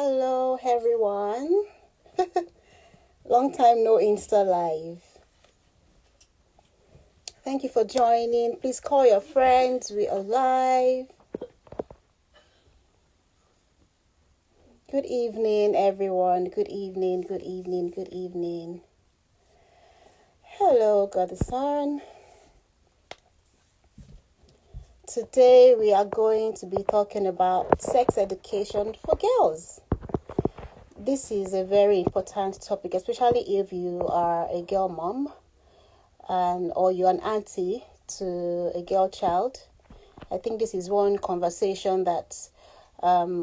Hello, everyone. Long time no Insta live. Thank you for joining. Please call your friends. We are live. Good evening, everyone. Good evening, good evening, good evening. Hello, Godson. Today we are going to be talking about sex education for girls. This is a very important topic, especially if you are a girl mom or you're an auntie to a girl child. I think this is one conversation that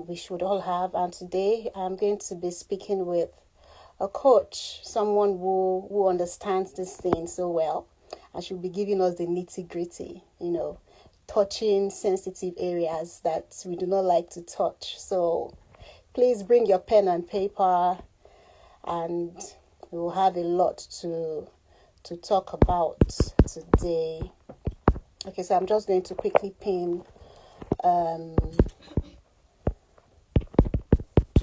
we should all have. And today I'm going to be speaking with a coach, someone who understands this thing so well, and she'll be giving us the nitty gritty, touching sensitive areas that we do not like to touch. So please bring your pen and paper, and we'll have a lot to talk about today. Okay, so I'm just going to quickly pin. I'm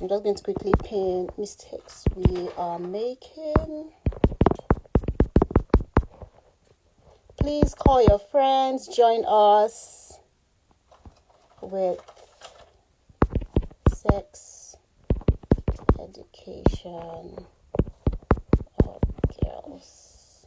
just going to quickly pin mistakes we are making. Please call your friends, join us with sex education of girls.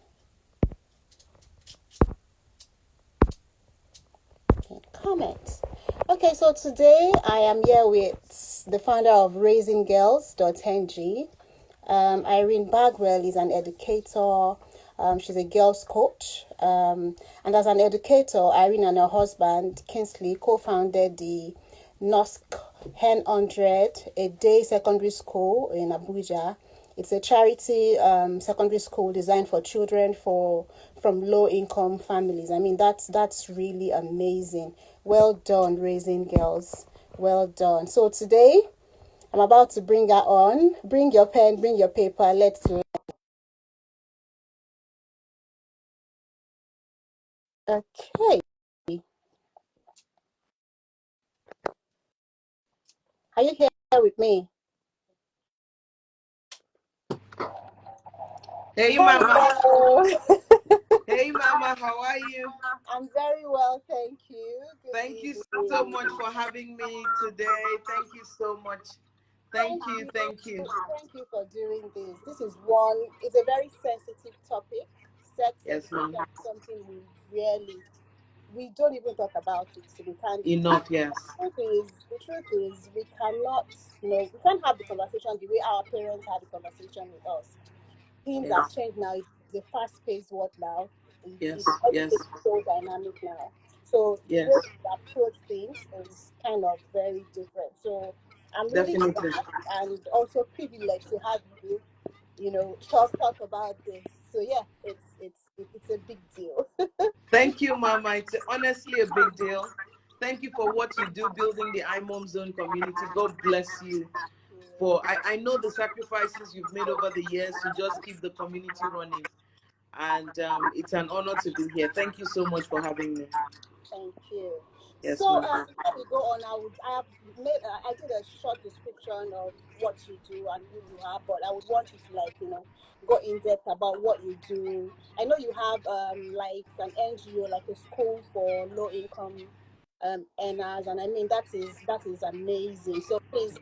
Comment. Okay, so today I am here with the founder of RaisingGirls.ng. Irene Bagwell is an educator. She's a girls coach. And as an educator, Irene and her husband, Kingsley, co-founded the NOSC 100, a day secondary school in Abuja. It's a charity secondary school designed for children from low-income families. I mean, that's really amazing. Well done, Raising Girls. Well done. So today, I'm about to bring her on. Bring your pen, bring your paper. Let's learn. Okay. Are you here with me? Hey, Mama. Hello. Hey, Mama. How are you? I'm very well, thank you. Thank you so much for having me today. Thank you so much. Thank you. Thank you for doing this. It's a very sensitive topic. Sex Yes, education Mama. is something we don't even talk about it, to be candid. Enough, yes. The truth is, we cannot, we can't have the conversation the way our parents had the conversation with us. Things have Yes. changed now. It's a fast-paced world now. Yes. Yes. Everything is so dynamic now. So the Yes. way we approach things is kind of very different. So I'm really Definitely. glad and also privileged to have you, talk about this. So yeah, it's a big deal. Thank you, Mama. It's honestly a big deal. Thank you for what you do building the iMom Zone community. God bless you. I know the sacrifices you've made over the years to just keep the community running. And it's an honor to be here. Thank you so much for having me. Thank you. Yes, So ma'am. before we go on, I did a short description of what you do and who you are, but I would want you to go in depth about what you do. I know you have like an NGO, like a school for low income earners, and I mean that is amazing. So please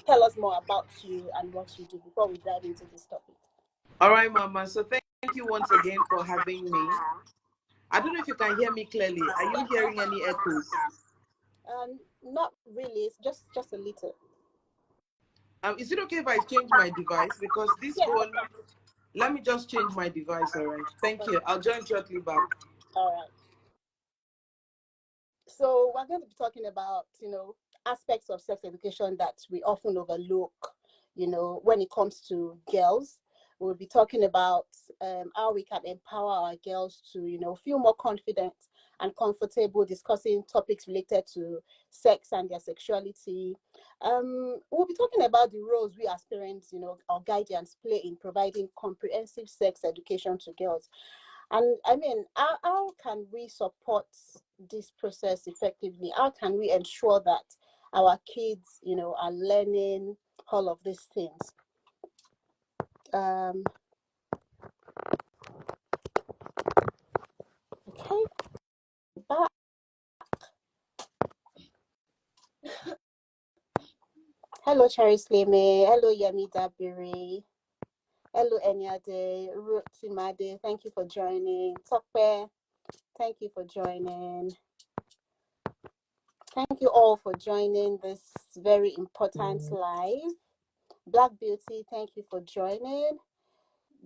tell us more about you and what you do before we dive into this topic. All right, Mama. So thank you once again for having me. I don't know if you can hear me clearly. Are you hearing any echoes? Not really. It's just a little. Is it okay if I change my device? Because this Yeah. one, let me just change my device, all right? Thank you. I'll join shortly back. All right. So we're going to be talking about, aspects of sex education that we often overlook, when it comes to girls. We'll be talking about how we can empower our girls to, feel more confident and comfortable discussing topics related to sex and their sexuality. We'll be talking about the roles we as parents, our guardians play in providing comprehensive sex education to girls. And I mean, how can we support this process effectively? How can we ensure that our kids, are learning all of these things. Okay, back. Hello, Cherry Slime. Hello, Yemi Dabiri. Hello, Enyade. Ruth Simade. Thank you for joining. Tokpe. Thank you for joining. Thank you all for joining this very important live. Black Beauty, thank you for joining.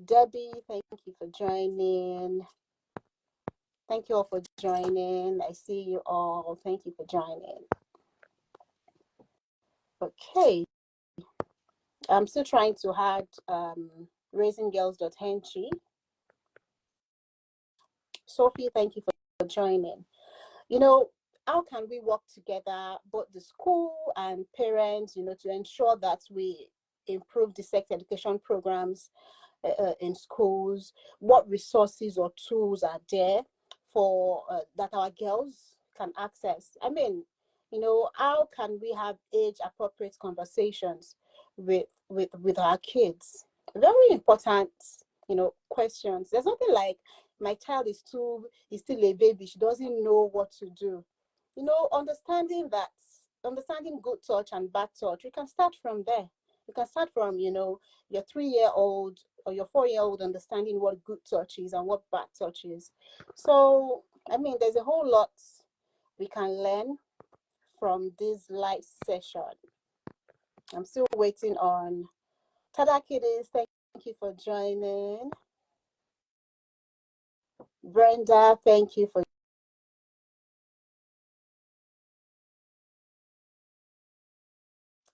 Debbie, thank you for joining. Thank you all for joining. I see you all. Thank you for joining. Okay. I'm still trying to add raisingirls.ng. Sophie, thank you for joining. You know, how can we work together, both the school and parents, to ensure that we improve the sex education programs in schools? What resources or tools are there for that our girls can access? I mean, how can we have age appropriate conversations with our kids? Very important, questions. There's nothing like my child is still a baby, she doesn't know what to do. Understanding good touch and bad touch, we can start from there. You can start from, your 3-year-old or your 4-year-old understanding what good touch is and what bad touch is. So, I mean, there's a whole lot we can learn from this live session. I'm still waiting on Tada Kiddies. Thank you for joining. Brenda, thank you for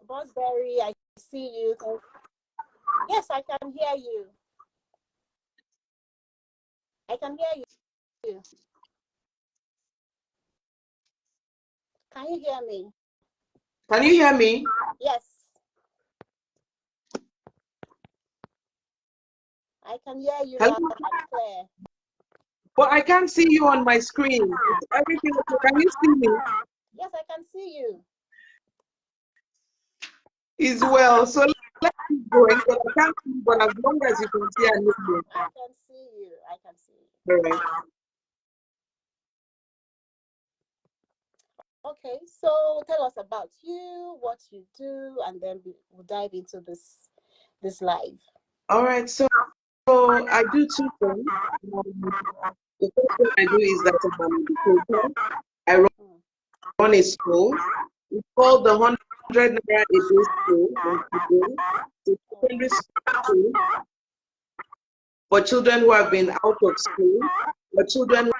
Bossberry. I see you. Yes, I can hear you. I can hear you. Can you hear me? Can you hear me? Yes. I can hear you loud and clear. But I can't see you on my screen. Is everything okay? Can you see me? Yes, I can see you. Is well. So let's keep going. But I can't see, but as long as you can see and hear me. I can see you. I can see you. All right. Okay, so tell us about you, what you do, and then we'll dive into this live. All right. So I do two things. The first thing I do is that I'm an educator. I run a school. It's called the 100 Naira a Day School in Today. It's a secondary school for children who have been out of school, or children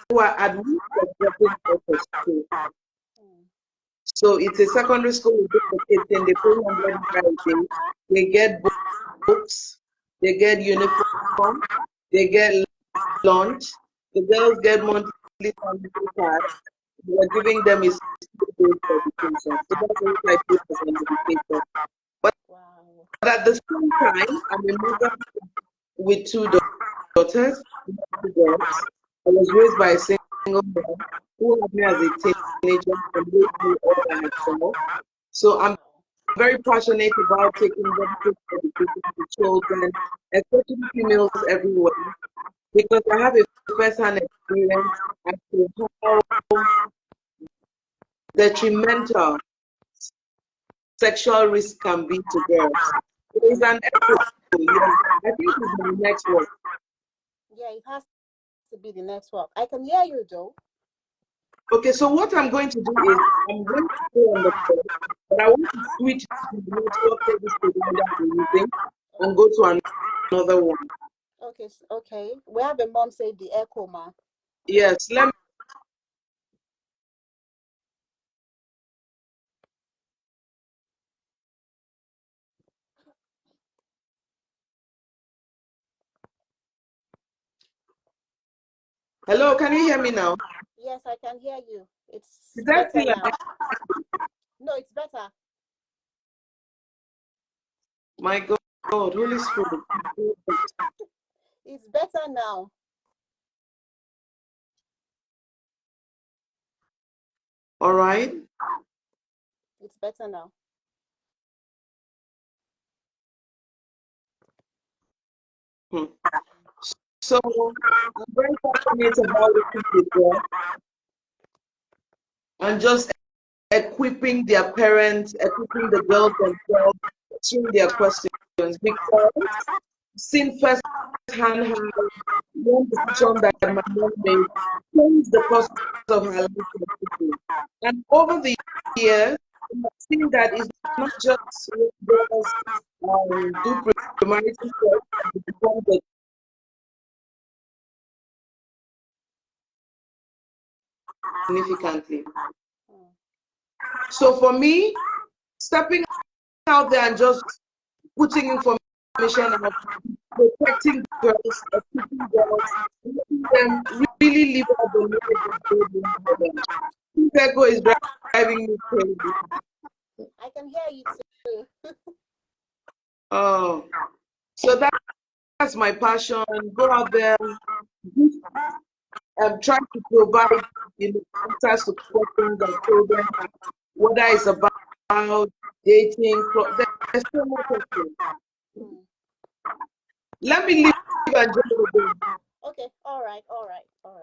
who are at risk of dropping out of school. So it's a secondary school with different kids, and they pay 100 Naira a day. They get books, they get uniform, they get lunch. The girls get monthly sanitary pads. We are giving them a skill-based education. So that's what I do as an educator. But Wow. at the same time, I'm a mother with two daughters, two girls. I was raised by a single mom who had me as a teenager and raised me all by herself. So I'm very passionate about taking benefit education to children, especially females everywhere, because I have a first-hand experience as to how detrimental sexual risk can be to girls. There is an echo. Yes, I think it's my network. Yeah, it has to be the network. I can hear you though. Okay, so what I'm going to do is I'm going to stay on the call, but I want to switch to the network service provider I'm using and go to another one. Okay, okay. We have a mom say the echo, ma. Yes, let me. Hello, can you hear me now? Yes, I can hear you. It's Is that better still now. No, it's better. my God, Holy Spirit? It's better now. All right. It's better now. Hmm. So I'm very passionate about working with them and just equipping their parents, equipping the girls themselves, answering their questions because seen firsthand how one decision that my mom made changed the course of her life completely. And over the years, I've seen that it's not just when girls do premarital sex and they become the significantly. So for me, stepping out there and just putting information out, protecting girls, equipping girls, making them really live out the life that God wants for them. This echo is driving me crazy. I can hear you too. Oh, so that's my passion. Go out there, try to provide answers to questions that children have, whether it's about dating. There's so much questions. Hmm. Let me leave and jump again. Okay, all right, all right, all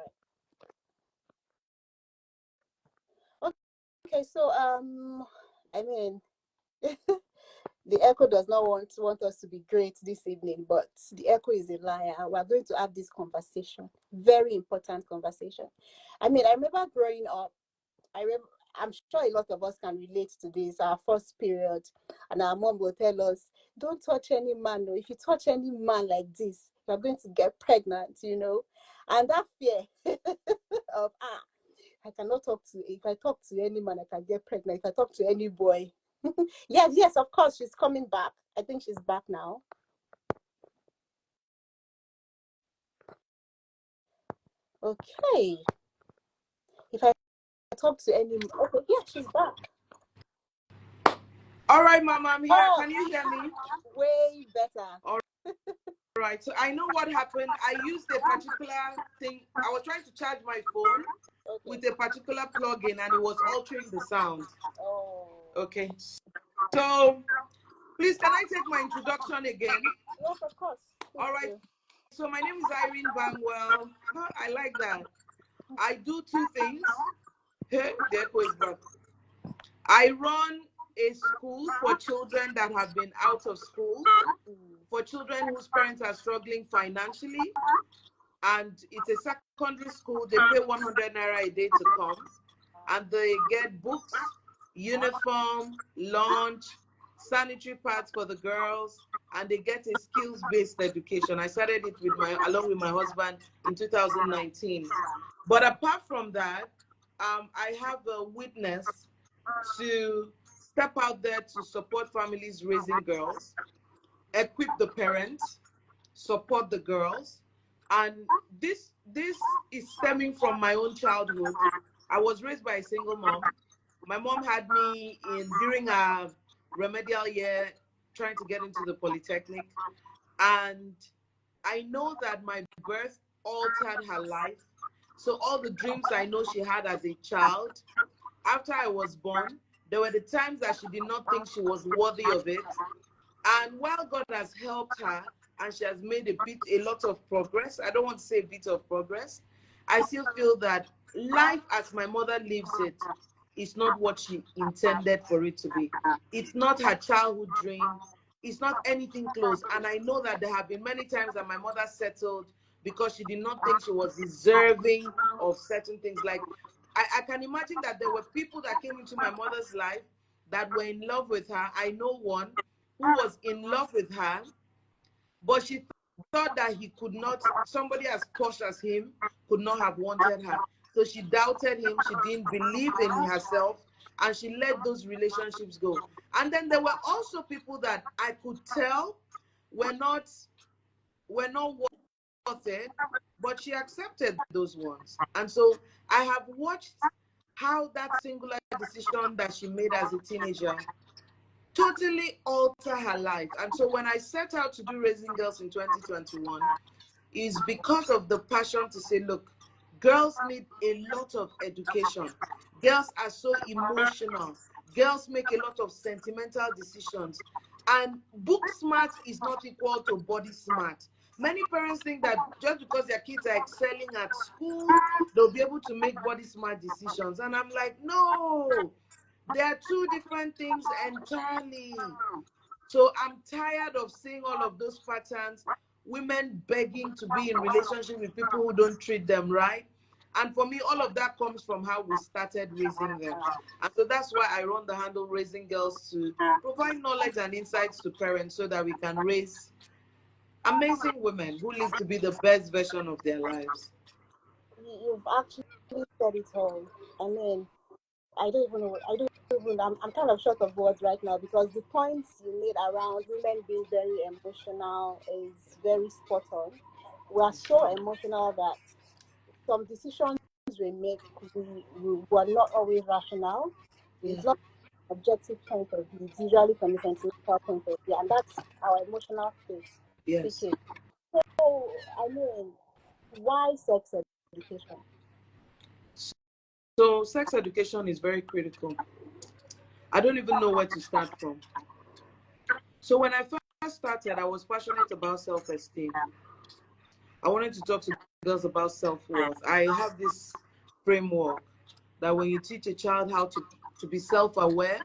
right. Okay, so I mean, the echo does not want us to be great this evening, but the echo is a liar. We're going to have this conversation, very important conversation. I mean, I remember growing up. I'm sure a lot of us can relate to this. Our first period, and our mom will tell us, "Don't touch any man. No, if you touch any man like this, you're going to get pregnant." And that fear of I cannot talk to. If I talk to any man, I can get pregnant. If I talk to any boy, yes, yes, of course, she's coming back. I think she's back now. Okay. If I talk to any, okay, yeah, she's back. All right, Mama, I'm here. Oh, Can you hear me? way better. All right. So I know what happened. I used a particular thing. I was trying to charge my phone Okay. with a particular plugin, and it was altering the sound. Oh. Okay. So please, can I take my introduction again? Yes, of course. All Please right. do. So my name is Irene Bangwell. I like that. I do two things. Hey, the echo is back. I run a school for children that have been out of school, for children whose parents are struggling financially. And it's a secondary school. They pay 100 naira a day to come. And they get books, uniform, lunch, sanitary pads for the girls, and they get a skills-based education. I started it along with my husband in 2019. But apart from that, I have a witness to step out there to support families raising girls, equip the parents, support the girls. And this is stemming from my own childhood. I was raised by a single mom. My mom had me in during a remedial year trying to get into the polytechnic, and I know that my birth altered her life. So all the dreams I know she had as a child, after I was born, there were the times that she did not think she was worthy of it. And while God has helped her and she has made a lot of progress, I don't want to say a bit of progress, I still feel that life as my mother lives it is not what she intended for it to be. It's not her childhood dream. It's not anything close. And I know that there have been many times that my mother settled because she did not think she was deserving of certain things. Like, I can imagine that there were people that came into my mother's life that were in love with her. I know one who was in love with her, but she thought that he could not, somebody as posh as him could not have wanted her. So she doubted him, she didn't believe in herself, and she let those relationships go. And then there were also people that I could tell were not worth it, but she accepted those ones. And so I have watched how that singular decision that she made as a teenager totally alter her life. And so when I set out to do Raising Girls in 2021, is because of the passion to say, look, girls need a lot of education. Girls are so emotional. Girls make a lot of sentimental decisions. And book smart is not equal to body smart. Many parents think that just because their kids are excelling at school, they'll be able to make body smart decisions. And I'm like, no, there are two different things entirely. So I'm tired of seeing all of those patterns, women begging to be in relationship with people who don't treat them right. And for me, all of that comes from how we started raising them. And so that's why I run the handle Raising Girls, to provide knowledge and insights to parents so that we can raise amazing women who live to be the best version of their lives. You've actually said it all. I mean, I don't even know. I don't even. I'm kind of short of words right now because the points you made around women being very emotional is very spot on. We are so emotional that some decisions we make, we were not always rational. Yeah. It's not an objective point of view. It's usually from a sentimental point of view, and that's our emotional state Yes. speaking. So, I mean, why sex education? So sex education is very critical. I don't even know where to start from. So when I first started, I was passionate about self-esteem. I wanted to talk to girls about self-worth. I have this framework that when you teach a child how to be self-aware,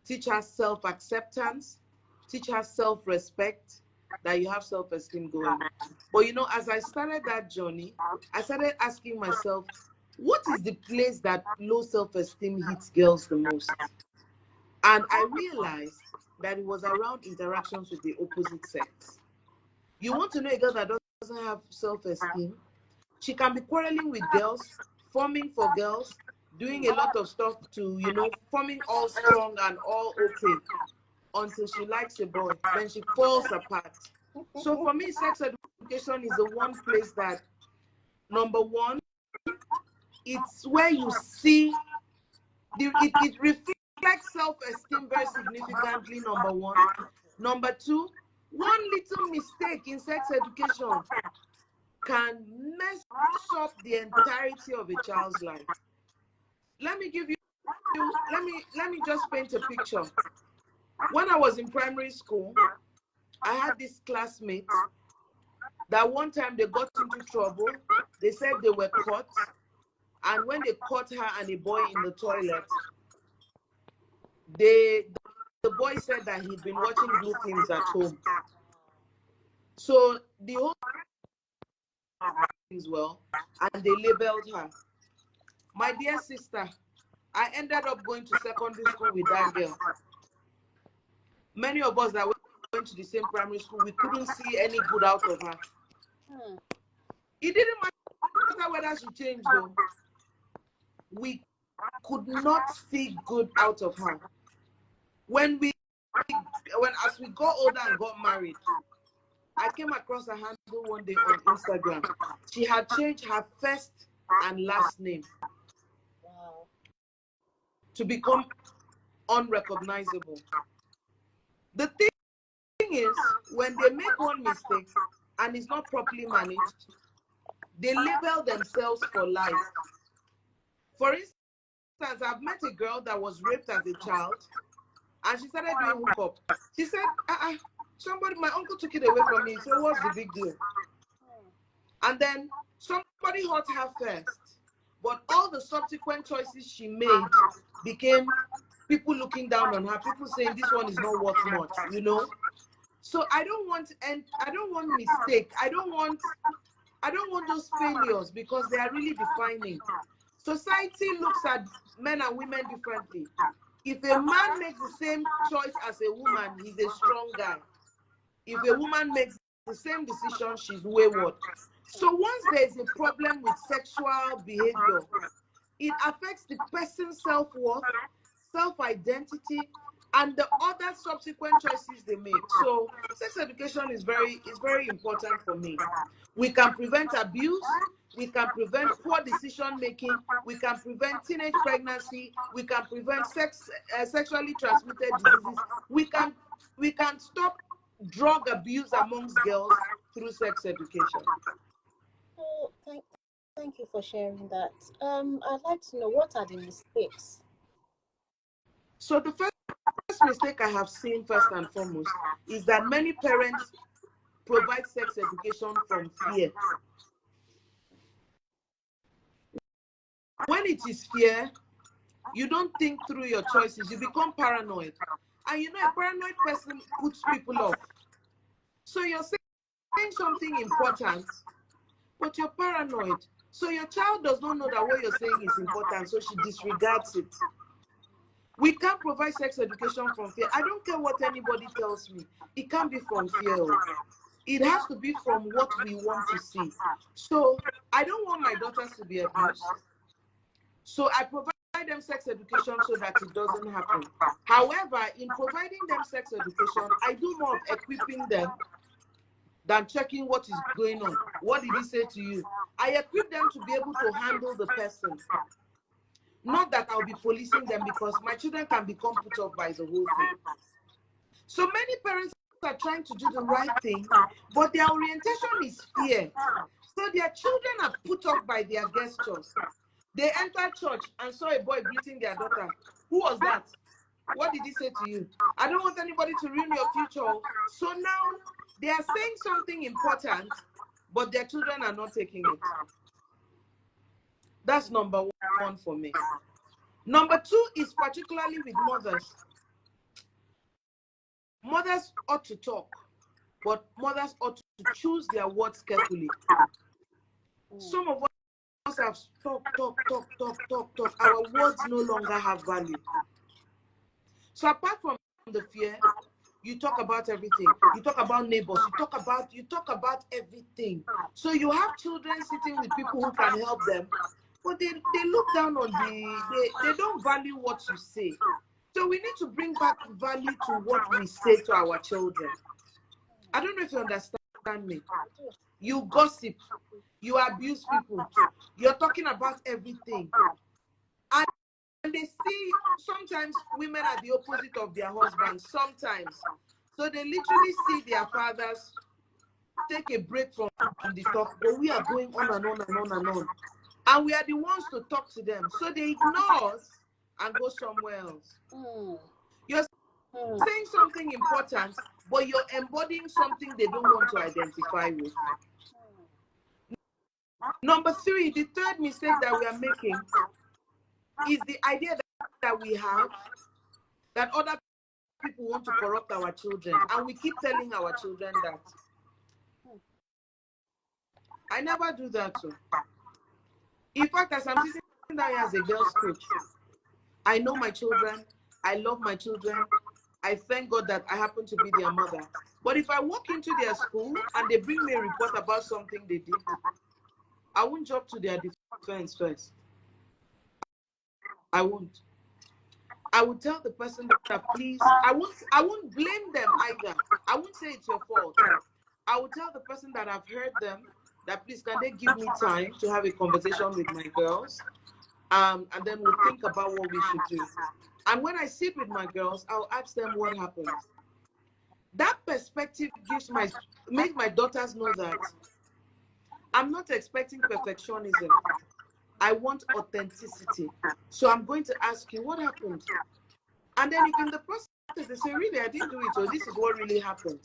teach her self-acceptance, teach her self-respect, that you have self-esteem going. But you know, as I started that journey, I started asking myself, what is the place that low self-esteem hits girls the most? And I realized that it was around interactions with the opposite sex. You want to know a girl that doesn't have self-esteem? She can be quarreling with girls, forming for girls, doing a lot of stuff to, forming all strong and all okay until she likes a boy. Then she falls apart. So for me, sex education is the one place that, number one, it's where you see, it reflects self-esteem very significantly, number one. Number two, one little mistake in sex education can mess up the entirety of a child's life. Let me give you, let me just paint a picture. When I was in primary school, I had this classmate that one time they got into trouble. They said they were caught, and when they caught her and a boy in the toilet, they the boy said that he'd been watching blue films at home. So the whole thing is well, and they labeled her. My dear sister, I ended up going to secondary school with that girl. Many of us that went to the same primary school, we couldn't see any good out of her. It didn't matter whether she changed though. We could not see good out of her. As we got older and got married, I came across a handle one day on Instagram. She had changed her first and last name to become unrecognizable. The thing is, when they make one mistake and it's not properly managed, they label themselves for life. For instance, I've met a girl that was raped as a child, and she started doing hookup. She said, my uncle took it away from me, so what's the big deal? And then somebody hurt her first, but all the subsequent choices she made became people looking down on her, people saying this one is not worth much, So I don't want mistake. I don't want those failures, because they are really defining. Society looks at men and women differently. If a man makes the same choice as a woman, he's a strong guy. If a woman makes the same decision, she's wayward. So once there is a problem with sexual behavior, it affects the person's self-worth, self-identity, and the other subsequent choices they make. So sex education is very important for me. We can prevent abuse, we can prevent poor decision making, we can prevent teenage pregnancy, we can prevent sexually transmitted diseases, we can stop drug abuse amongst girls through sex education. So, thank you for sharing that. I'd like to know, what are the mistakes? So the first mistake I have seen, first and foremost, is that many parents provide sex education from fear. When it is fear, you don't think through your choices. You become paranoid. And you know, a paranoid person puts people off. So you're saying something important, but you're paranoid. So your child does not know that what you're saying is important, so she disregards it. We can't provide sex education from fear. I don't care what anybody tells me. It can't be from fear. It has to be from what we want to see. So I don't want my daughters to be abused. So I provide them sex education so that it doesn't happen. However, in providing them sex education, I do more of equipping them than checking what is going on. What did he say to you? I equip them to be able to handle the person. Not that I'll be policing them, because my children can become put off by the whole thing. So many parents are trying to do the right thing, but their orientation is fear. So their children are put off by their gestures. They entered church and saw a boy greeting their daughter. Who was that? What did he say to you? I don't want anybody to ruin your future. So now they are saying something important, but their children are not taking it. That's number one for me. Number two is particularly with mothers. Mothers ought to talk, but mothers ought to choose their words carefully. Some of us have talk. Our words no longer have value. So apart from the fear, you talk about everything. You talk about neighbors. You talk about everything. So you have children sitting with people who can help them, but they look down on they don't value what you say. So we need to bring back value to what we say to our children. I don't know if you understand me. You gossip, you abuse people, you're talking about everything. And they see, sometimes women are the opposite of their husbands, sometimes. So they literally see their fathers take a break from the talk, but we are going on and on and on and on. And we are the ones to talk to them. So they ignore us and go somewhere else. You're saying something important, but you're embodying something they don't want to identify with. Number three, the third mistake that we are making is the idea that we have that other people want to corrupt our children, and we keep telling our children that. I never do that too. In fact, as I'm sitting down here as a girls' coach, I know my children, I love my children, I thank God that I happen to be their mother. But if I walk into their school and they bring me a report about something they did, I won't jump to their defense first. I won't. I would tell the person that please, I won't blame them either. I won't say it's your fault. I would tell the person that I've heard them that please, can they give me time to have a conversation with my girls? And then we'll think about what we should do. And when I sit with my girls, I'll ask them what happened. That perspective makes my daughters know that I'm not expecting perfectionism. I want authenticity. So I'm going to ask you, what happened? And then if in the process they say, really, I didn't do it, or this is what really happened.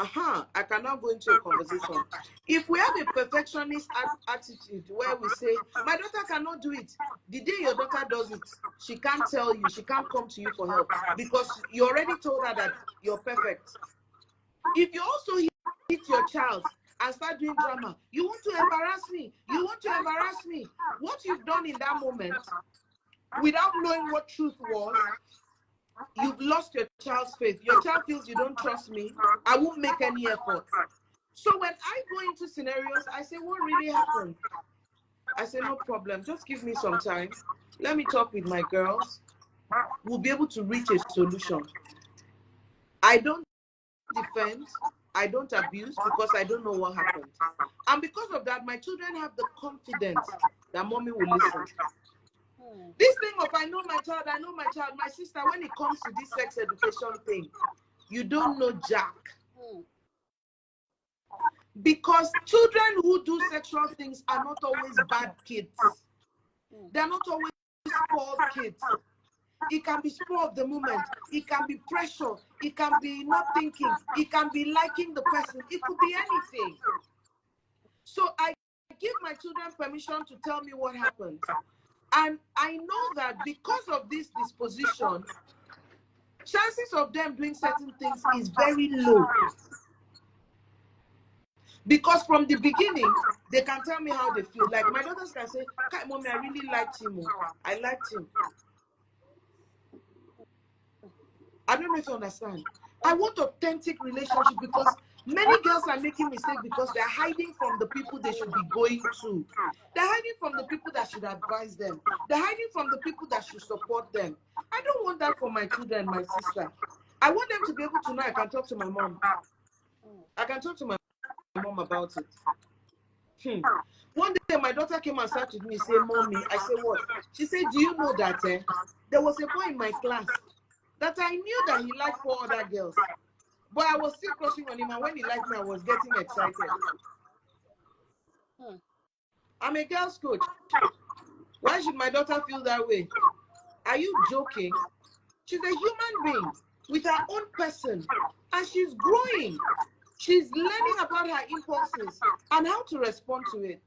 I cannot go into a conversation. If we have a perfectionist attitude where we say, my daughter cannot do it, the day your daughter does it, she can't tell you, she can't come to you for help because you already told her that you're perfect. If you also hit your child and start doing drama, you want to embarrass me, you want to embarrass me. What you've done in that moment, without knowing what truth was, you've lost your child's faith. Your child feels you don't trust me, I won't make any effort. So when I go into scenarios, I say, what really happened? I say, no problem, just give me some time. Let me talk with my girls. We'll be able to reach a solution. I don't defend, I don't abuse because I don't know what happened. And because of that, my children have the confidence that mommy will listen. This thing of I know my child, my sister, when it comes to this sex education thing, you don't know Jack. Because children who do sexual things are not always bad kids. They're not always spoiled kids. It can be spur of the moment. It can be pressure. It can be not thinking. It can be liking the person. It could be anything. So I give my children permission to tell me what happened. And I know that because of this disposition, chances of them doing certain things is very low. Because from the beginning, they can tell me how they feel. Like my daughters can say, Mommy, I really liked him. I liked him. I don't know if you understand. I want authentic relationship because many girls are making mistakes because they're hiding from the people they should be going to. They're hiding from the people that should advise them. They're hiding from the people that should support them. I don't want that for my children, my sister. I want them to be able to know I can talk to my mom. I can talk to my mom about it. One day my daughter came and sat with me and said, Mommy, I said, what? She said, do you know that there was a boy in my class that I knew that he liked 4 other girls, but I was still crushing on him, and when he liked me, I was getting excited. I'm a girl's coach. Why should my daughter feel that way? Are you joking? She's a human being with her own person, and she's growing. She's learning about her impulses and how to respond to it.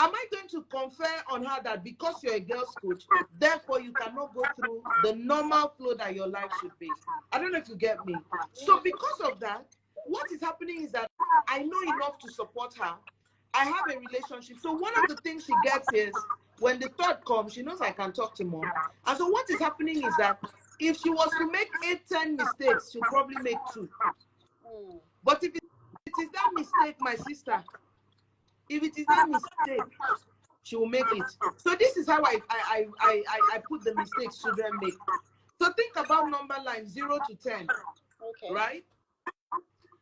Am I going to confer on her that because you're a girl's coach, therefore you cannot go through the normal flow that your life should be? I don't know if you get me. So because of that, what is happening is that I know enough to support her. I have a relationship. So one of the things she gets is when the thought comes, she knows I can talk to mom. And so what is happening is that if she was to make 8, 10 mistakes, she'll probably make 2. But if it is that mistake, my sister, if it is that mistake, she will make it. So this is how I put the mistakes children make. So think about number line 0 to 10. Okay. Right?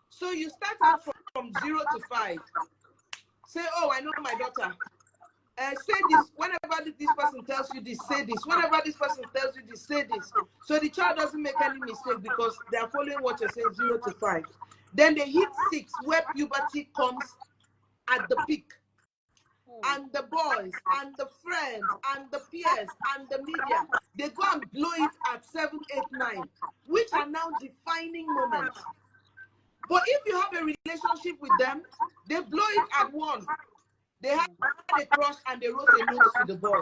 So you start out from 0 to 5. Say, oh, I know my daughter. Say this. Whenever this person tells you this, say this. Whenever this person tells you this, say this. So the child doesn't make any mistake because they are following what you're saying, 0 to 5. Then they hit 6, where puberty comes at the peak. And the boys, and the friends, and the peers, and the media, they go and blow it at 7, 8, 9, which are now defining moments. But if you have a relationship with them, they blow it at 1. They had a crush and they wrote a note to the boy.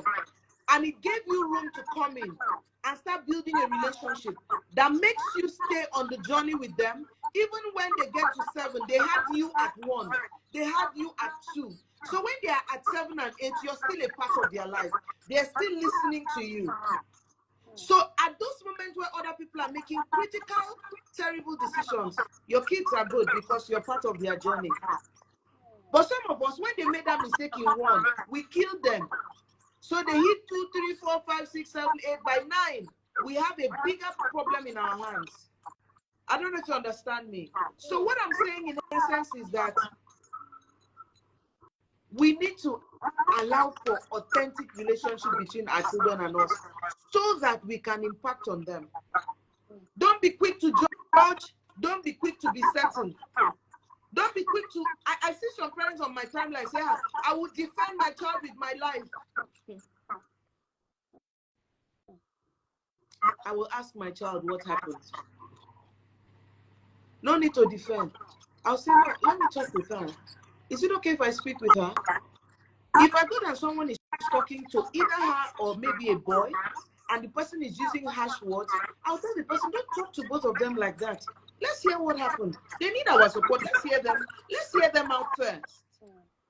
And it gave you room to come in and start building a relationship that makes you stay on the journey with them. Even when they get to 7, they had you at 1. They had you at 2. So when they are at 7 and 8, you're still a part of their life. They're still listening to you. So at those moments where other people are making critical, terrible decisions, your kids are good because you're part of their journey. But some of us, when they made that mistake in 1, we killed them. So they hit 2, 3, 4, 5, 6, 7, 8. By 9, we have a bigger problem in our hands. I don't know if you understand me. So what I'm saying in essence is that we need to allow for authentic relationship between our children and us so that we can impact on them. Don't be quick to judge. Don't be quick to be certain. Don't be quick to... I see some parents on my timeline say, I would defend my child with my life. I will ask my child what happened. No need to defend. I'll say, no, let me talk with her. Is it okay if I speak with her? If I know that someone is talking to either her or maybe a boy, and the person is using harsh words, I'll tell the person, don't talk to both of them like that. Let's hear what happened. They need our support. Let's hear them. Let's hear them out first.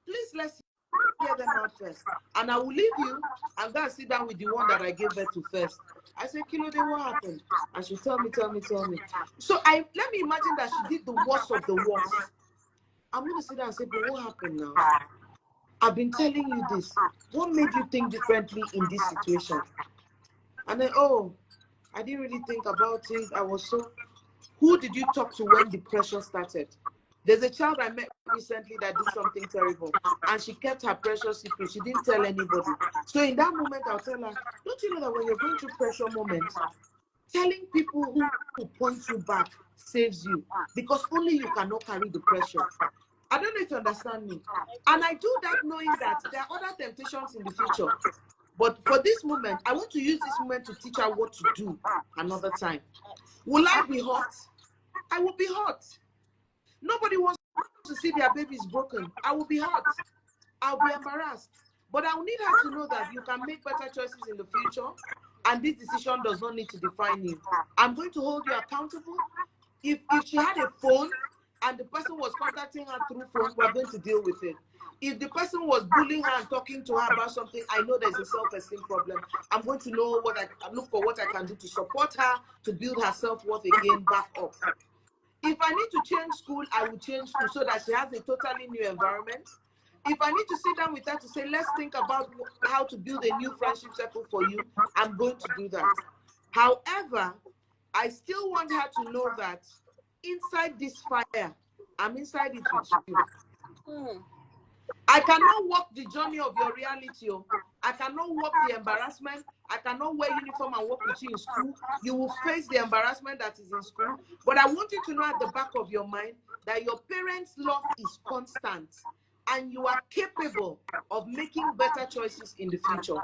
Please, let's hear them out first. And I will leave you and go and sit down with the one that I gave birth to first. I said, Kilode, what happened? And she tell me. So let me imagine that she did the worst of the worst. I'm going to sit down and say, but what happened now? I've been telling you this. What made you think differently in this situation? And then, oh, I didn't really think about it. I was so... Who did you talk to when the pressure started? There's a child I met recently that did something terrible, and she kept her pressure secret. She didn't tell anybody. So in that moment, I'll tell her, don't you know that when you're going through pressure moments, telling people who point you back saves you, because only you cannot carry the pressure. I don't know if you understand me. And I do that knowing that there are other temptations in the future. But for this moment, I want to use this moment to teach her what to do another time. Will I be hurt? I will be hurt. Nobody wants to see their babies broken. I will be hurt. I'll be embarrassed. But I will need her to know that you can make better choices in the future, and this decision does not need to define you. I'm going to hold you accountable. If she had a phone and the person was contacting her through phone, we're going to deal with it. If the person was bullying her and talking to her about something, I know there's a self-esteem problem. I'm going to know what I look for, what I can do to support her, to build her self-worth again back up. If I need to change school, I will change school so that she has a totally new environment. If I need to sit down with her to say, let's think about how to build a new friendship circle for you, I'm going to do that. However, I still want her to know that inside this fire, I'm inside it with you. I cannot walk the journey of your reality. I cannot walk the embarrassment. I cannot wear uniform and walk with you in school. You will face the embarrassment that is in school. But I want you to know at the back of your mind that your parents' love is constant and you are capable of making better choices in the future.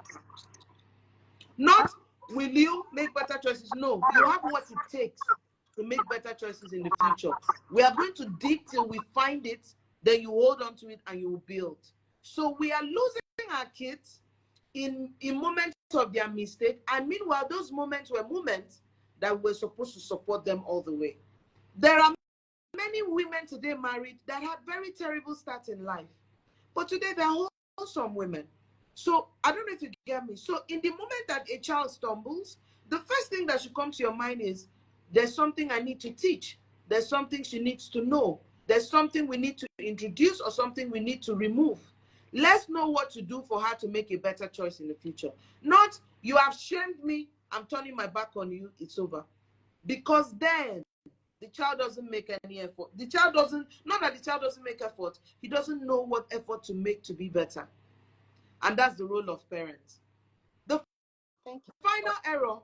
Not will you make better choices? No, you have what it takes to make better choices in the future. We are going to dig till we find it, then you hold on to it and you will build. So we are losing our kids in moments of their mistake, and meanwhile those moments were moments that we're supposed to support them all the way. There are many women today married that had very terrible starts in life, but today they're wholesome women. So I don't know if you get me. So in the moment that a child stumbles, the first thing that should come to your mind is, there's something I need to teach. There's something she needs to know. There's something we need to introduce or something we need to remove. Let's know what to do for her to make a better choice in the future. Not, you have shamed me, I'm turning my back on you, it's over. Because then the child doesn't make any effort. The child doesn't, not that the child doesn't make effort, he doesn't know what effort to make to be better. And that's the role of parents. The final error.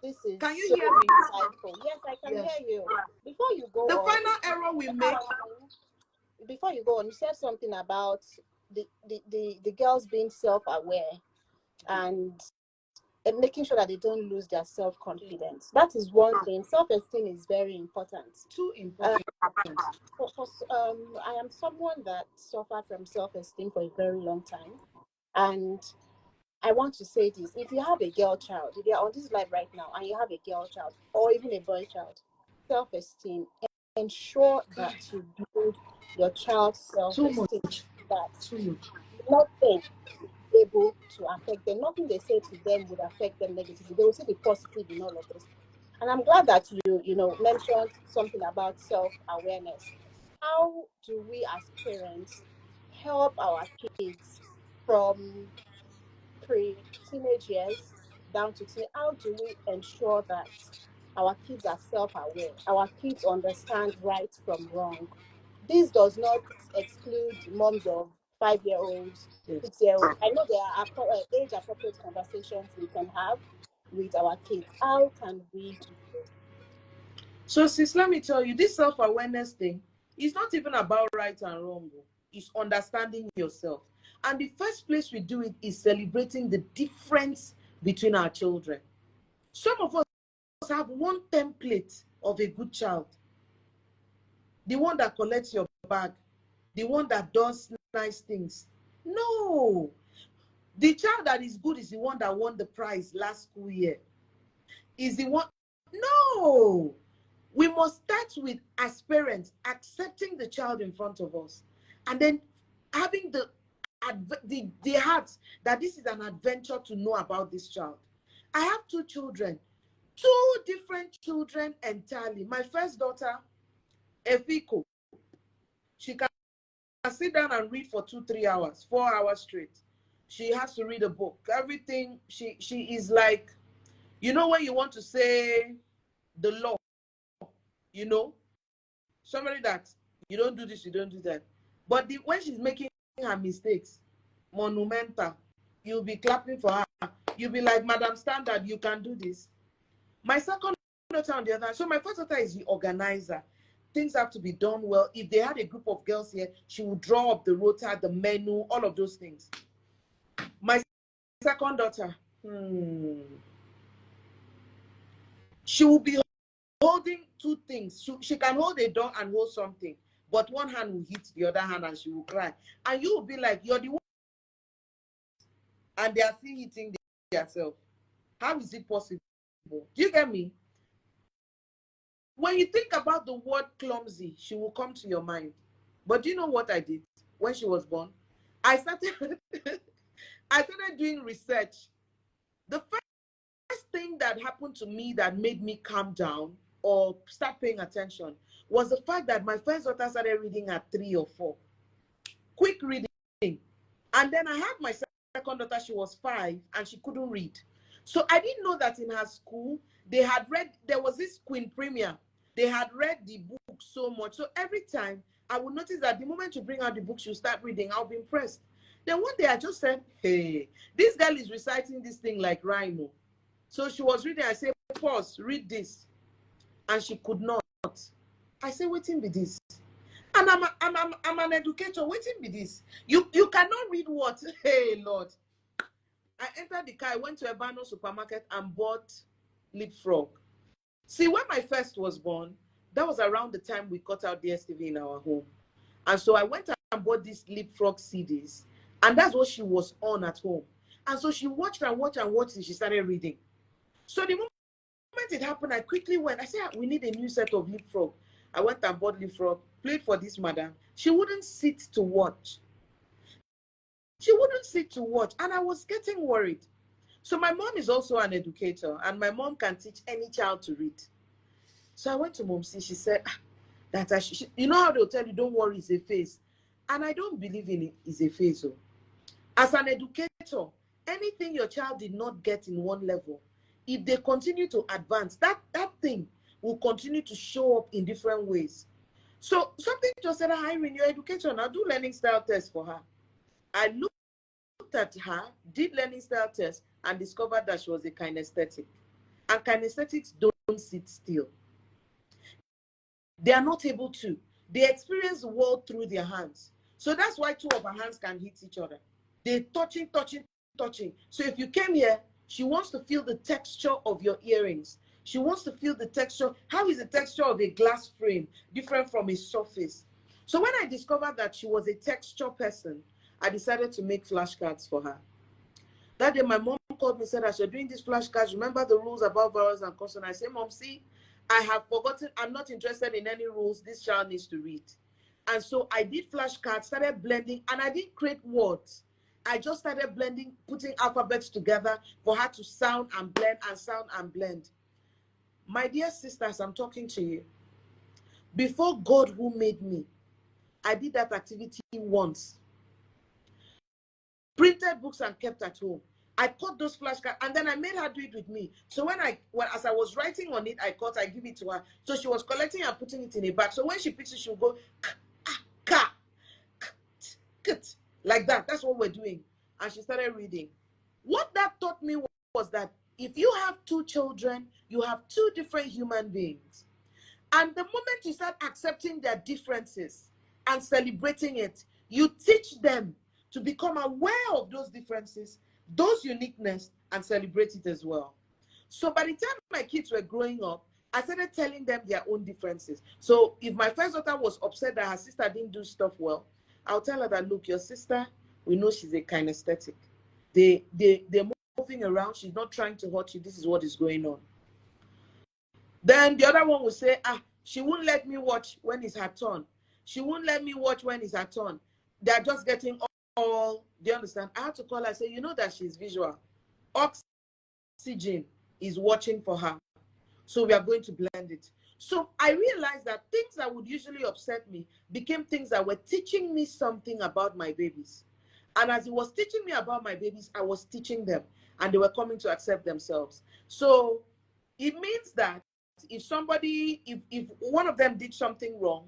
This is can you so hear me? Insightful. Yes, I can hear you. Before you go the on, final error we make. Before you go on, you said something about the girls being self-aware and making sure that they don't lose their self-confidence. That is one thing. Self-esteem is very important. Too important. I am someone that suffered from self-esteem for a very long time. And I want to say this. If you have a girl child, if you're on this live right now and you have a girl child or even a boy child, self-esteem, ensure that you build your child's self-esteem. That nothing is able to affect them. Nothing they say to them would affect them negatively. They will see the positive in all of this. And I'm glad that you mentioned something about self-awareness. How do we as parents help our kids from pre-teenage years down to teen? How do we ensure that our kids are self-aware? Our kids understand right from wrong. This does not exclude moms of 5-year-olds, 6-year-olds. I know there are age-appropriate conversations we can have with our kids. How can we do this? So sis, let me tell you, this self-awareness thing is not even about right and wrong. It's understanding yourself. And the first place we do it is celebrating the difference between our children. Some of us have one template of a good child. The one that collects your bag, the one that does nice things. No. The child that is good is the one that won the prize last school year. Is the one. No. We must start with, as parents, accepting the child in front of us, and then having the heart that this is an adventure to know about this child. I have 2 children, 2 different children entirely. My first daughter, Efiko, she can sit down and read for 2-3 hours, 4 hours straight. She has to read a book. Everything, she is like, when you want to say the law, somebody that you don't do this, you don't do that. But when she's making her mistakes, monumental, you'll be clapping for her. You'll be like, Madam Standard, you can do this. My second daughter on the other hand, so my first daughter is the organizer. Things have to be done well. If they had a group of girls here, she would draw up the rota, the menu, all of those things. My second daughter, she will be holding two things. She can hold a door and hold something, but one hand will hit the other hand and she will cry. And you will be like, you're the one, and they are still hitting themselves. How is it possible? Do you get me? When you think about the word clumsy, she will come to your mind. But do you know what I did when she was born? I started I started doing research. The first thing that happened to me that made me calm down or start paying attention was the fact that my first daughter started reading at 3 or 4. Quick reading. And then I had my second daughter, she was 5 and she couldn't read. So I didn't know that in her school, they had read, there was this Queen Premier. They had read the book so much. So every time I would notice that the moment you bring out the book, she'll start reading. I'll be impressed. Then one day I just said, hey, this girl is reciting this thing like rhyme. So she was reading. I said, pause, read this. And she could not. I said, waiting be this. And I'm an educator. Waiting be this. You cannot read what? Hey, Lord. I entered the car. I went to a Bano supermarket and bought leapfrog. See, when my first was born, that was around the time we cut out DSTV in our home. And so I went and bought these leapfrog CDs. And that's what she was on at home. And so she watched and watched and watched and she started reading. So the moment it happened, I quickly went. I said, we need a new set of leapfrog. I went and bought leapfrog, played for this madam. She wouldn't sit to watch. She wouldn't sit to watch. And I was getting worried. So my mom is also an educator. And my mom can teach any child to read. So I went to Mom C. She said, that you know how they'll tell you, don't worry, it's a phase. And I don't believe in it is a phase. Oh. As an educator, anything your child did not get in one level, if they continue to advance, that thing will continue to show up in different ways. So something just said, Irene, your educator, now do learning style test for her. I looked at her, did learning style test, and discovered that she was a kinesthetic. And kinesthetics don't sit still. They are not able to. They experience the world through their hands. So that's why 2 of her hands can hit each other. They're touching. So if you came here, she wants to feel the texture of your earrings. She wants to feel the texture. How is the texture of a glass frame different from a surface? So when I discovered that she was a texture person, I decided to make flashcards for her. That day, my mom called me and said, as you're doing these flashcards, remember the rules about vowels and consonants. I said, Mom, see, I have forgotten. I'm not interested in any rules. This child needs to read. And so I did flashcards, started blending, and I didn't create words. I just started blending, putting alphabets together for her to sound and blend and sound and blend. My dear sisters, I'm talking to you. Before God who made me, I did that activity once. Printed books and kept at home. I cut those flashcards and then I made her do it with me. So as I was writing on it, I give it to her. So she was collecting and putting it in a bag. So when she picks it, she'll go like that. That's what we're doing. And she started reading. What that taught me was that if you have 2 children, you have 2 different human beings. And the moment you start accepting their differences and celebrating it, you teach them to become aware of those differences, those uniqueness, and celebrate it as well. So by the time my kids were growing up, I started telling them their own differences. So if my first daughter was upset that her sister didn't do stuff well, I'll tell her that, look, your sister, we know she's a kinesthetic. They're moving around. She's not trying to hurt you. This is what is going on. Then the other one will say, she won't let me watch when it's her turn. She won't let me watch when it's her turn. They're just getting all, do you understand? I had to call her and say, you know that she's visual. Oxygen is watching for her. So we are going to blend it. So I realized that things that would usually upset me became things that were teaching me something about my babies. And as it was teaching me about my babies, I was teaching them and they were coming to accept themselves. So it means that if one of them did something wrong,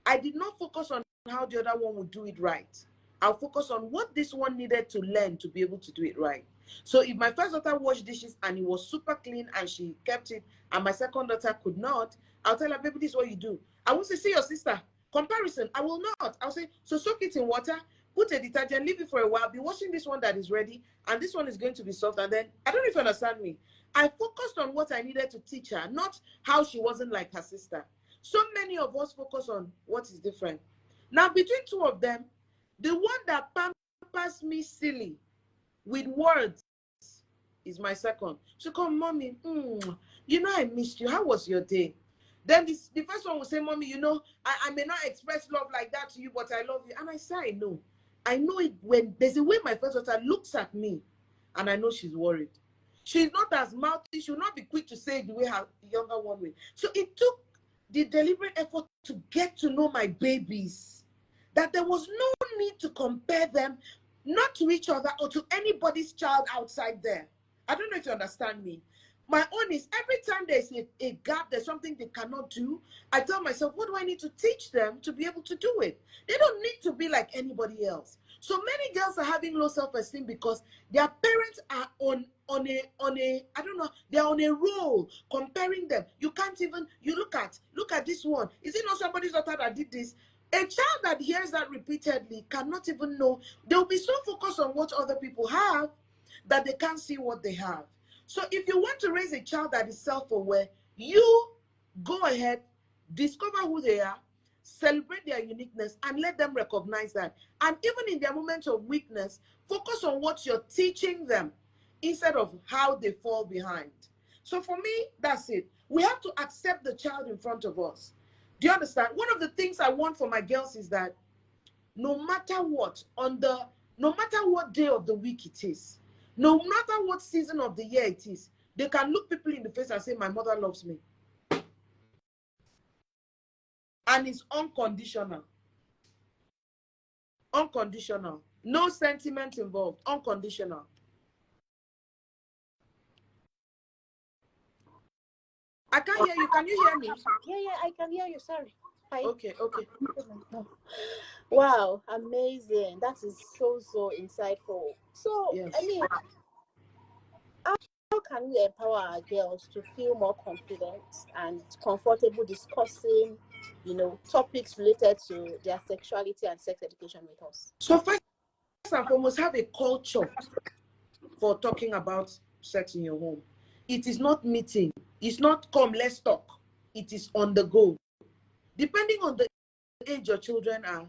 I did not focus on how the other one would do it right. I'll focus on what this one needed to learn to be able to do it right. So if my first daughter washed dishes and it was super clean and she kept it, and my second daughter could not, I'll tell her, baby, this is what you do. I won't say, see your sister. Comparison, I will not. I'll say, so soak it in water, Put a detergent, leave it for a while, be washing this one that is ready, and this one is going to be soft. And then, I don't know if you understand me. I focused on what I needed to teach her, not how she wasn't like her sister. So many of us focus on what is different. Now, between two of them, the one that pampers me silly with words is my second. She come, mommy, you know I missed you. How was your day? Then the first one will say, mommy, you know, I may not express love like that to you, but I love you. And I say, I know. I know it when there's a way my first daughter looks at me, and I know she's worried. She's not as mouthy. She will not be quick to say it the way her younger one will. So it took the deliberate effort to get to know my babies, that there was no need to compare them, not to each other or to anybody's child outside there. I don't know if you understand me. My own is every time there's a gap, there's something they cannot do, I tell myself, what do I need to teach them to be able to do it? They don't need to be like anybody else. So many girls are having low self-esteem because their parents are on a I don't know, they're on a roll comparing them. You can't even, you look at this one. Is it not somebody's daughter that did this? A child that hears that repeatedly cannot even know. They'll be so focused on what other people have that they can't see what they have. So if you want to raise a child that is self-aware, you go ahead, discover who they are, celebrate their uniqueness, and let them recognize that. And even in their moments of weakness, focus on what you're teaching them instead of how they fall behind. So for me, that's it. We have to accept the child in front of us. Do you understand? One of the things I want for my girls is that no matter what, no matter what day of the week it is, no matter what season of the year it is, they can look people in the face and say, my mother loves me. And it's unconditional. Unconditional. No sentiment involved. Unconditional. I can't hear you. Can you hear me? Yeah, I can hear you. Sorry. Hi. Okay. Wow, amazing. That is so insightful. So, Yes. I mean, how can we empower our girls to feel more confident and comfortable discussing, topics related to their sexuality and sex education with us? So first and foremost, have a culture for talking about sex in your home. It is not meeting. It's not come, let's talk. It is on the go. Depending on the age your children are.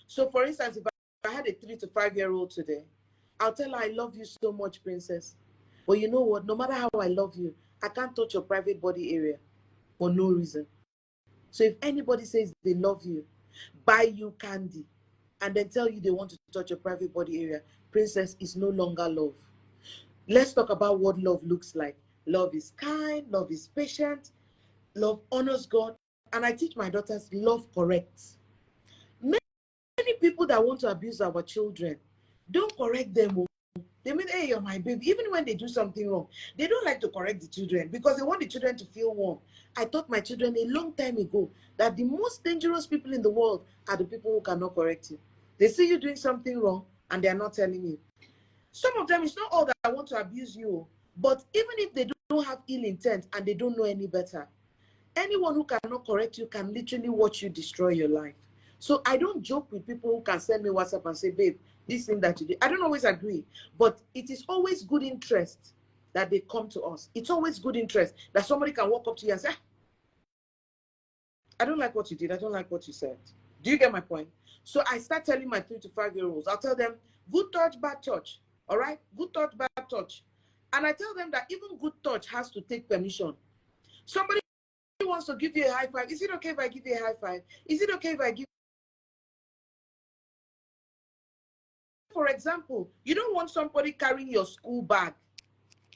So for instance, if I had a 3 to 5 year old today, I'll tell her, I love you so much, princess. But you know what? No matter how I love you, I can't touch your private body area for no reason. So if anybody says they love you, buy you candy, and then tell you they want to touch your private body area, princess, is no longer love. Let's talk about what love looks like. Love is kind, love is patient, love honors God. And I teach my daughters, love corrects. Many people that want to abuse our children, don't correct them. They mean, hey, you're my baby. Even when they do something wrong, they don't like to correct the children because they want the children to feel warm. I taught my children a long time ago that the most dangerous people in the world are the people who cannot correct you. They see you doing something wrong and they are not telling you. Some of them, it's not all that want to abuse you, but even if they don't have ill intent and they don't know any better, anyone who cannot correct you can literally watch you destroy your life. So I don't joke with people who can send me WhatsApp and say, babe, this thing that you did. I don't always agree, but it is always good interest that they come to us. It's always good interest that somebody can walk up to you and say, I don't like what you did. I don't like what you said. Do you get my point? So I start telling my 3 to 5 year olds, I'll tell them, good touch, bad touch. All right? Good touch, bad touch. And I tell them that even good touch has to take permission. Somebody wants to give you a high five. Is it okay if I give you a high five? Is it okay if I give? For example, you don't want somebody carrying your school bag,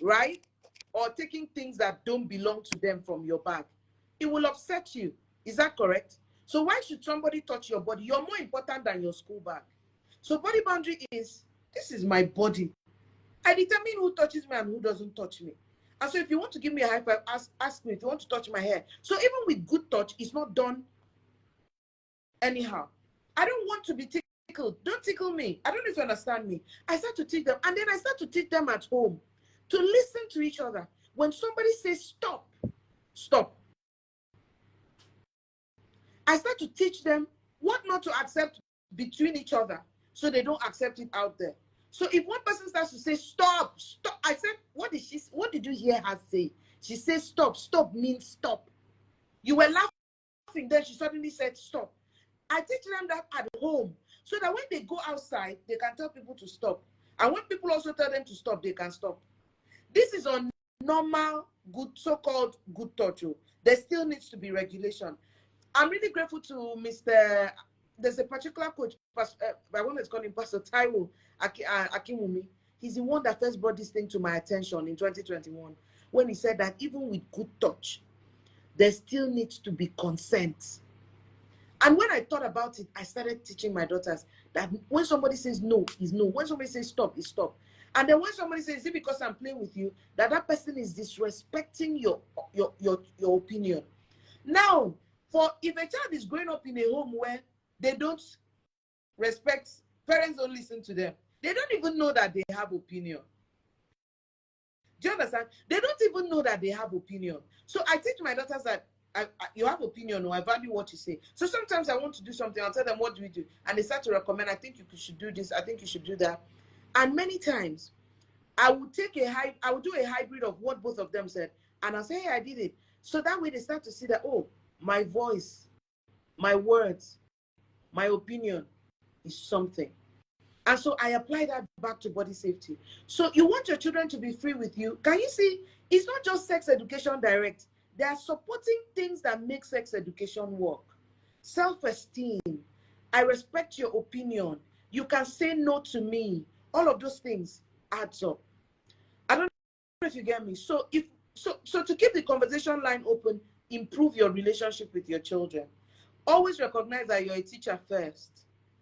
right? Or taking things that don't belong to them from your bag. It will upset you. Is that correct? So why should somebody touch your body? You're more important than your school bag. So body boundary is, this is my body. I determine who touches me and who doesn't touch me. And so if you want to give me a high five, ask me. If you want to touch my hair. So even with good touch, it's not done anyhow. I don't want to be tickled. Don't tickle me. I don't know if you understand me. I start to teach them. And then I start to teach them at home to listen to each other. When somebody says stop, stop. I start to teach them what not to accept between each other. so they don't accept it out there. So if one person starts to say, stop, stop, I said, what did you hear her say? She said, stop. Stop means stop. You were laughing, then she suddenly said, stop. I teach them that at home, so that when they go outside, they can tell people to stop. And when people also tell them to stop, they can stop. This is on normal, good, so-called good touch. There still needs to be regulation. I'm really grateful to Mr. There's a particular coach, I want to call him Pastor Taiwo Akimumi. He's the one that first brought this thing to my attention in 2021, when he said that even with good touch, there still needs to be consent. And when I thought about it, I started teaching my daughters that when somebody says no, is no. When somebody says stop, is stop. And then when somebody says, is it because I'm playing with you, that person is disrespecting your opinion. Now, if a child is growing up in a home where they don't respect, parents don't listen to them, they don't even know that they have opinion. Do you understand? They don't even know that they have opinion. So I teach my daughters that you have opinion, or I value what you say. So sometimes I want to do something, I'll tell them, what do we do? And they start to recommend, I think you should do this, I think you should do that. And many times, I would do a hybrid of what both of them said, and I'll say, hey, I did it. So that way they start to see that, oh, my voice, my words, my opinion is something. And so I apply that back to body safety. So you want your children to be free with you. Can you see? It's not just sex education direct. They are supporting things that make sex education work. Self-esteem. I respect your opinion. You can say no to me. All of those things adds up. I don't know if you get me. So to keep the conversation line open, improve your relationship with your children. Always recognize that you're a teacher first.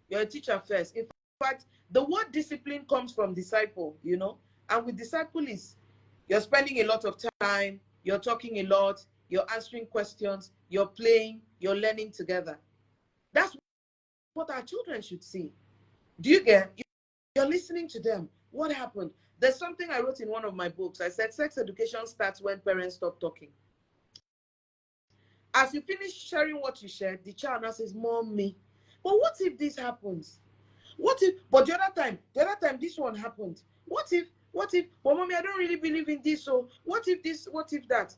You're a teacher first. In fact, the word discipline comes from disciple, and with disciple is you're spending a lot of time, you're talking a lot, you're answering questions, you're playing, you're learning together. That's what our children should see. Do you get? You're listening to them. What happened? There's something I wrote in one of my books. I said sex education starts when parents stop talking. As you finish sharing what you shared, the child now says, Mommy, but what if this happens? What if, but the other time this one happened? What if, well, Mommy, I don't really believe in this, so what if this, what if that?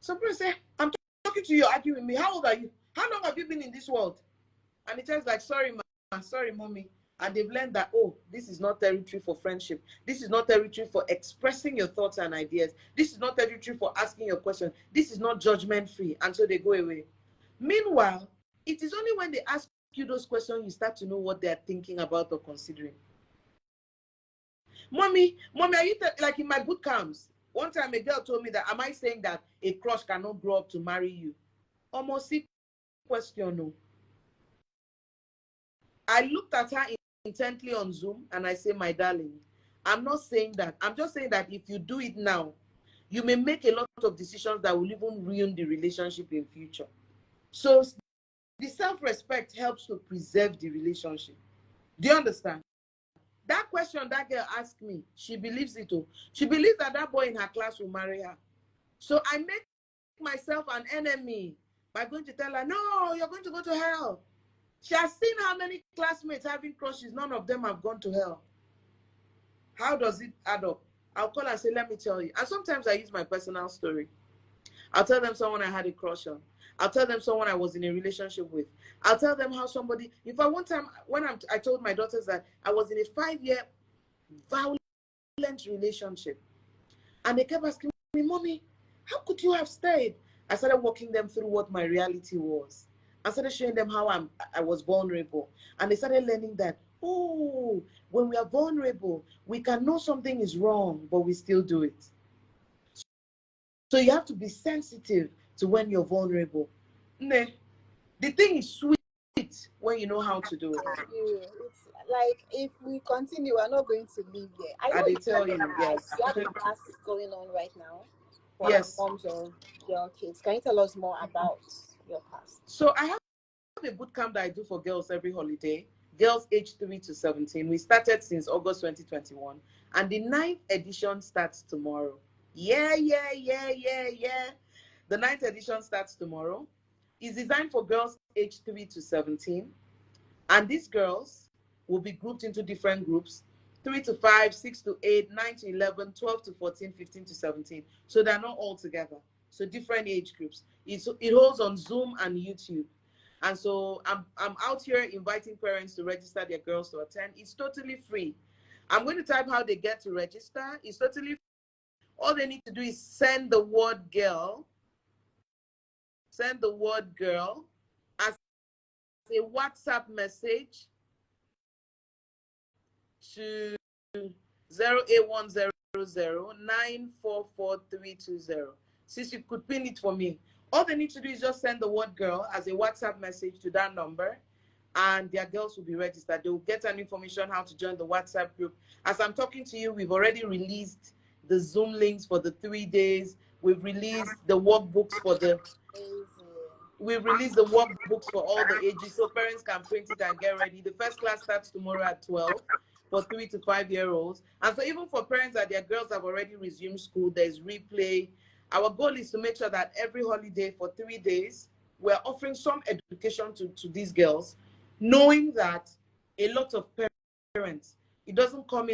Some people say, I'm talking to you, arguing with me. How old are you? How long have you been in this world? And the child's like, sorry, ma, sorry, Mommy. And they've learned that, oh, this is not territory for friendship. This is not territory for expressing your thoughts and ideas. This is not territory for asking your question. This is not judgment-free. And so they go away. Meanwhile, it is only when they ask you those questions you start to know what they're thinking about or considering. Mommy, are you like in my boot camps? One time a girl told me that, am I saying that a crush cannot grow up to marry you? Almost a question, no. I looked at her intently on Zoom and I say, my darling, I'm not saying that. I'm just saying that if you do it now, you may make a lot of decisions that will even ruin the relationship in future. So the self-respect helps to preserve the relationship. Do you understand? That question that girl asked me, she believes it. She believes that boy in her class will marry her. So I make myself an enemy by going to tell her, no, you're going to go to hell. She has seen how many classmates having crushes, none of them have gone to hell. How does it add up? I'll call and say, let me tell you. And sometimes I use my personal story. I'll tell them someone I had a crush on. I'll tell them someone I was in a relationship with. I'll tell them how somebody, in fact, one time when I told my daughters that I was in a 5-year violent relationship. And they kept asking me, Mommy, how could you have stayed? I started walking them through what my reality was. I started showing them how I was vulnerable. And they started learning that, oh, when we are vulnerable, we can know something is wrong, but we still do it. So you have to be sensitive to when you're vulnerable. The thing is sweet when you know how to do it. It's like, if we continue, we're not going to leave here. I know tell you, yes. You have a class going on right now for yes. moms of young kids. Can you tell us more about your class? So I have a boot camp that I do for girls every holiday. Girls aged 3 to 17. We started since August 2021. And the 9th edition starts tomorrow. Yeah. The 9th edition starts tomorrow. It's designed for girls aged 3 to 17. And these girls, will be grouped into different groups: 3 to 5, 6 to 8, 9 to 11, 12 to 14, 15 to 17. So they're not all together. So different age groups. It holds on Zoom and YouTube. And so I'm out here inviting parents to register their girls to attend. It's totally free. I'm going to type how they get to register. It's totally free. All they need to do is send the word girl, as a WhatsApp message to 08100944320. Since you could pin it for me, all they need to do is just send the word girl as a WhatsApp message to that number, and their girls will be registered. They will get an information how to join the WhatsApp group. As I'm talking to you, we've already released the Zoom links for the 3 days. We've released the workbooks for the we've released the workbooks for all the ages, so parents can print it and get ready. The first class starts tomorrow at 12 for 3 to 5 year olds. And so even for parents that their girls have already resumed school, there's replay. Our goal is to make sure that every holiday for 3 days, we're offering some education to these girls, knowing that a lot of parents, it doesn't come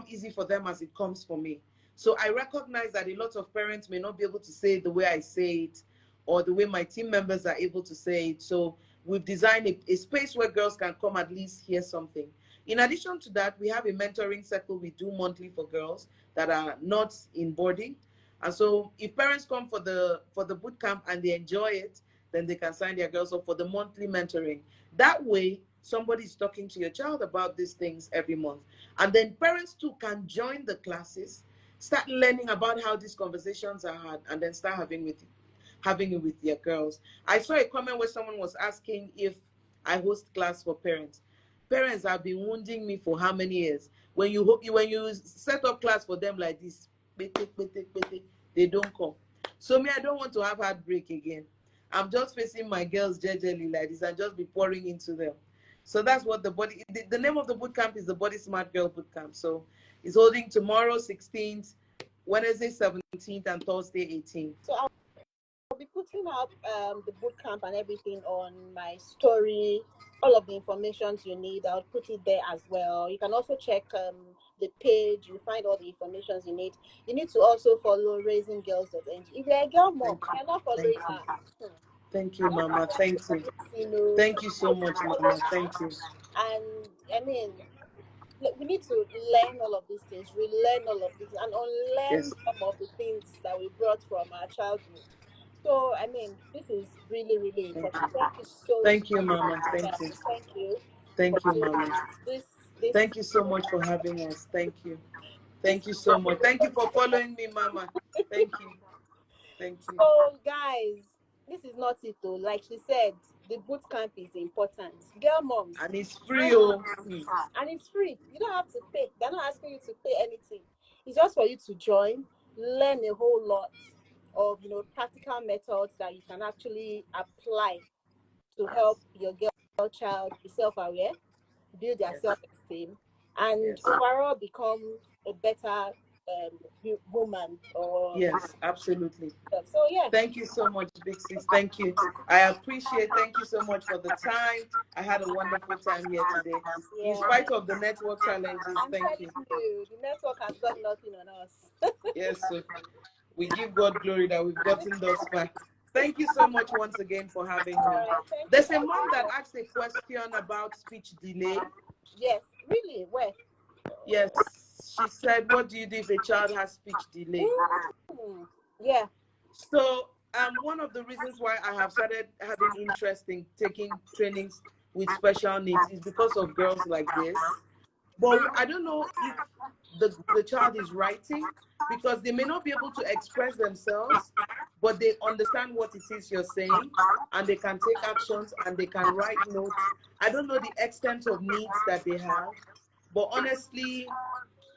easy for them as it comes for me. So I recognize that a lot of parents may not be able to say it the way I say it, or the way my team members are able to say it. So we've designed a space where girls can come at least hear something. In addition to that, we have a mentoring circle we do monthly for girls that are not in boarding. And so if parents come for the boot camp and they enjoy it, then they can sign their girls up for the monthly mentoring. That way, somebody's talking to your child about these things every month. And then parents too can join the classes, start learning about how these conversations are had, and then start having it with their girls. I saw a comment where someone was asking if I host class for parents. Parents have been wounding me for how many years? When you set up class for them like this, they don't come. So me, I don't want to have heartbreak again. I'm just facing my girls jejely like this and just be pouring into them. So that's what the name of the boot camp is the Body Smart Girl Boot Camp. So it's holding tomorrow 16th, Wednesday 17th, and Thursday 18th. So I'll be putting up the boot camp and everything on my story. All of the information you need, I'll put it there as well. You can also check the page. You find all the information you need. You need to also follow raisingirls.ng. If you're a girl mom, you're not following her. Thank you, Mama. Thank you. Thank you so much, Mama. Thank you. And I mean, we need to learn all of these things, relearn all of this, and unlearn some of the things that we brought from our childhood. So, I mean, this is really, really important. Thank you so much. Thank you, Mama. Thank you. Thank you. Thank you, Mama. This. Thank you so much for having us. Thank you. Thank you so much. Thank you for following me, Mama. Thank you. Thank you. So, guys, this is not it though. Like she said, the boot camp is important. Girl moms. And it's free, oh. And it's free. You don't have to pay. They're not asking you to pay anything. It's just for you to join, learn a whole lot of practical methods that you can actually apply to help your girl child be self-aware, build their self-esteem, and overall become a better woman. Yes, absolutely. So yeah. Thank you so much, Big Sis. Thank you. I appreciate. Thank you so much for the time. I had a wonderful time here today, in spite of the network challenges. Thank you. The network has got nothing on us. Yes, so we give God glory that we've gotten thus far. Thank you so much once again for having me. There's a mom that asked a question about speech delay. Yes, really? Where? Yes, she said, what do you do if a child has speech delay? Yeah. So one of the reasons why I have started having interest in taking trainings with special needs is because of girls like this. But I don't know if the child is writing, because they may not be able to express themselves, but they understand what it is you're saying, and they can take actions and they can write notes. I don't know the extent of needs that they have, but honestly,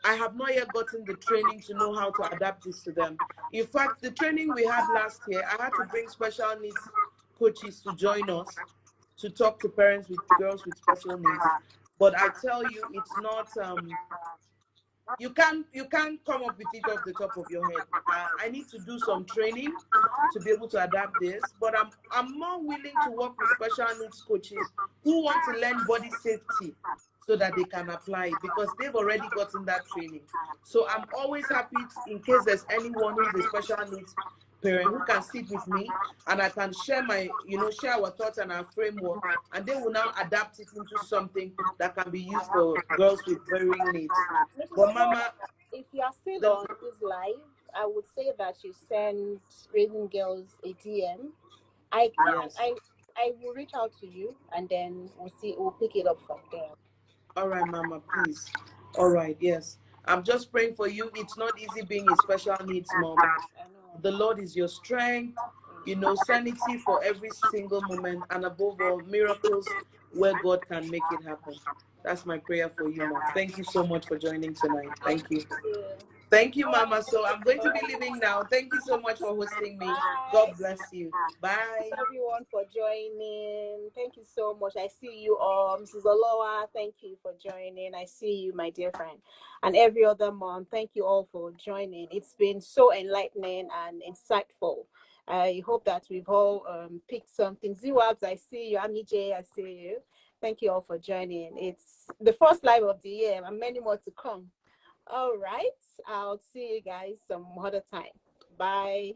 I have not yet gotten the training to know how to adapt this to them. In fact, the training we had last year, I had to bring special needs coaches to join us to talk to parents with girls with special needs. But I tell you, it's not, you can't come up with it off the top of your head. I need to do some training to be able to adapt this, but I'm more willing to work with special needs coaches who want to learn body safety so that they can apply it, because they've already gotten that training. So I'm always happy in case there's anyone who is a special needs parent who can sit with me, and I can share share our thoughts and our framework, and they will now adapt it into something that can be used for girls with varying needs. Mrs. But Omo, Mama, if you are still the on this live, I would say that you send Raising Girls a DM. I yes. I I will reach out to you, and then we'll pick it up from there. All right, Mama, please. All right, yes. I'm just praying for you. It's not easy being a special needs mom. I know. The Lord is your strength, sanity for every single moment, and above all, miracles where God can make it happen. That's my prayer for you, Ma. Thank you so much for joining tonight. Thank Thank you. you. Thank you, Mama. So I'm going to be leaving now. Thank you so much for hosting me. Bye. God bless you. Bye. Everyone for joining. Thank you so much. I see you all. Mrs. Olowa, thank you for joining. I see you, my dear friend. And every other mom, thank you all for joining. It's been so enlightening and insightful. I hope that we've all picked something. Ziwabs, I see you. Ami J, I see you. Thank you all for joining. It's the first live of the year and many more to come. All right. I'll see you guys some other time. Bye.